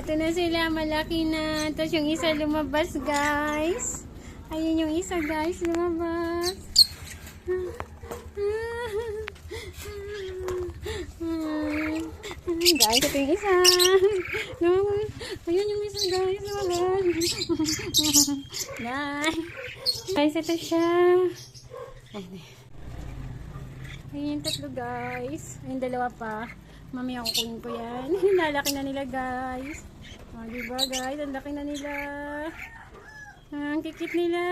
Ito na sila, malaki na. Tapos yung isa lumabas, guys. Ayun yung isa, guys, lumabas. Guys, ito yung isa. Ayun yung isa, guys, lumabas. Guys, ito siya. Ayun yung tatlo, guys. Ayun, dalawa pa. Mamaya kukunin ko yan. Lalaki na nila, guys. O, diba, guys? Ang laki na nila. Ang kikit nila.